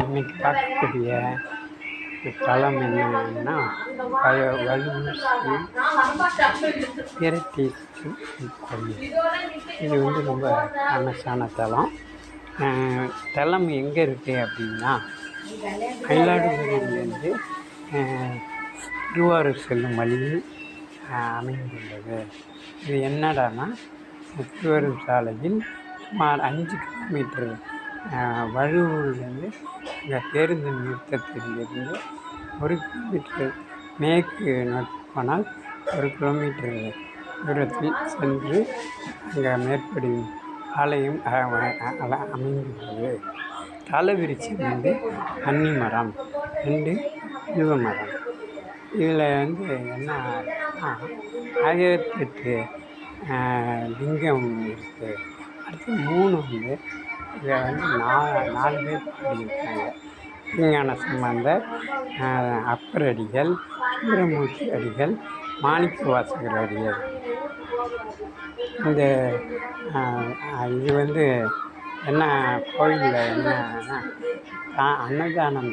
இன்னைக்கு பார்க்கக்கூடிய தளம் என்னன்னா வள்ளுவர் பிரட்டீஸ்வரர் கோயில். இது ரொம்ப ஃபேமஸான தலம். தலம் எங்கே இருக்குது அப்படின்னா, மயிலாடுதுறையிலேருந்து திருவாரூர் செல்லும் வழியில் அமைந்துள்ளது. இது என்னடான்னா, திருவாரூர் சாலையில் சுமார் 5 கிலோமீட்டர் வழுவூர்லேருந்து இந்த பேருந்து நிறுத்தத்திலிருந்து 1 கிலோமீட்டர் மேற்கு நோக்கி போனால் 1 கிலோமீட்டர் தூரத்தில் சென்று அங்கே மேற்படி ஆலயம் அமைந்துள்ளது. தலவிருட்சம் அன்னி மரம், 2 வில்வ மரம். இதில் என்ன 1008 லிங்கம் இருக்குது. அடுத்து 3 இதை 4 பேர் பாடியிருக்காங்க. விஞ்ஞான சம்பந்தர், அப்பர் அடிகள், சுந்தரமூர்த்தி அடிகள், மாணிக்க வாசகர் அடிகள். இந்த இது என்ன கோயிலில் என்னன்னா, அன்னதானம்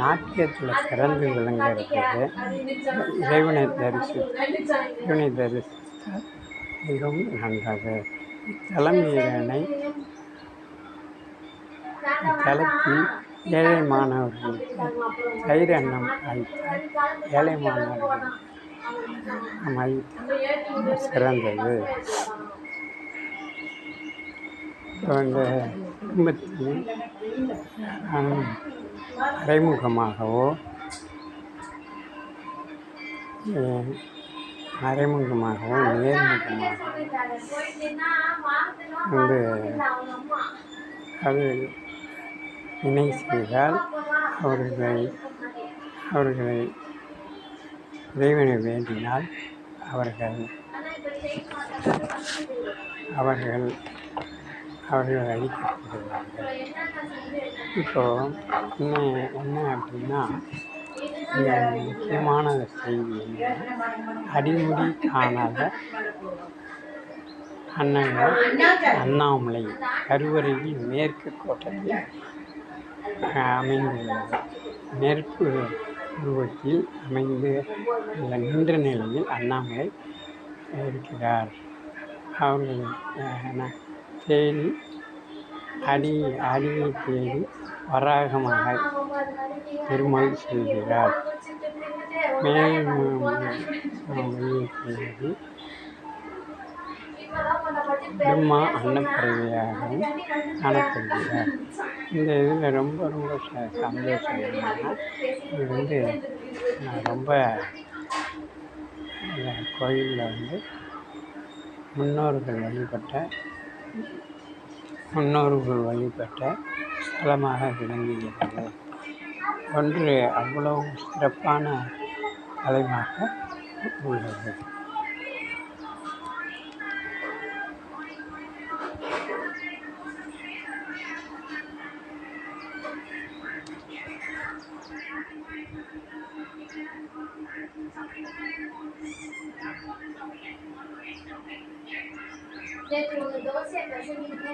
நாட்டியத்தில் சிறந்து விளங்குகிறது. இறைவனை தரிசித்தால் மிகவும் நல்லது. இத்தலத்தில் ஏழை மாணவர்களுக்கு தயிர் அன்னம் அளித்தால் ஏழை மாணவர்கள் அளித்தால் சிறந்தது. இந்த குடும்பத்தில் மறைமுகமாகவோ நேர்முகமாகவோ அது வினை செய்தால் அவர்களை இறைவனை வேண்டினால் அவர்கள் அழிக்கப்படுவார்கள். இப்போது என்ன அப்படின்னா, இந்த முக்கியமான செய்தி அடிமுடி காணாத அண்ணாமலை கருவறையில் மேற்கு கோட்டத்தில் அமைந்துள்ளது. நெருப்பு உருவத்தில் அமைந்து நின்ற நிலையில் அண்ணாமலை இருக்கிறார். அவர்கள் தேடி அடியை தேடி வராகமாக பெருமாள் செல்கிறார். தேடி பிரம்மா அன்னப்பறவையாகவும் காணப்படுகிறார். இந்த இதில் ரொம்ப சந்தோஷம் என்னன்னா, இது ரொம்ப கோயிலில் முன்னோர்கள் வழிபட்ட ஸ்தலமாக விளங்குகிறது. அவ்வளவு சிறப்பான தலமாக உள்ளது. நேற்று உங்கள் தோசையை பசங்களுக்கு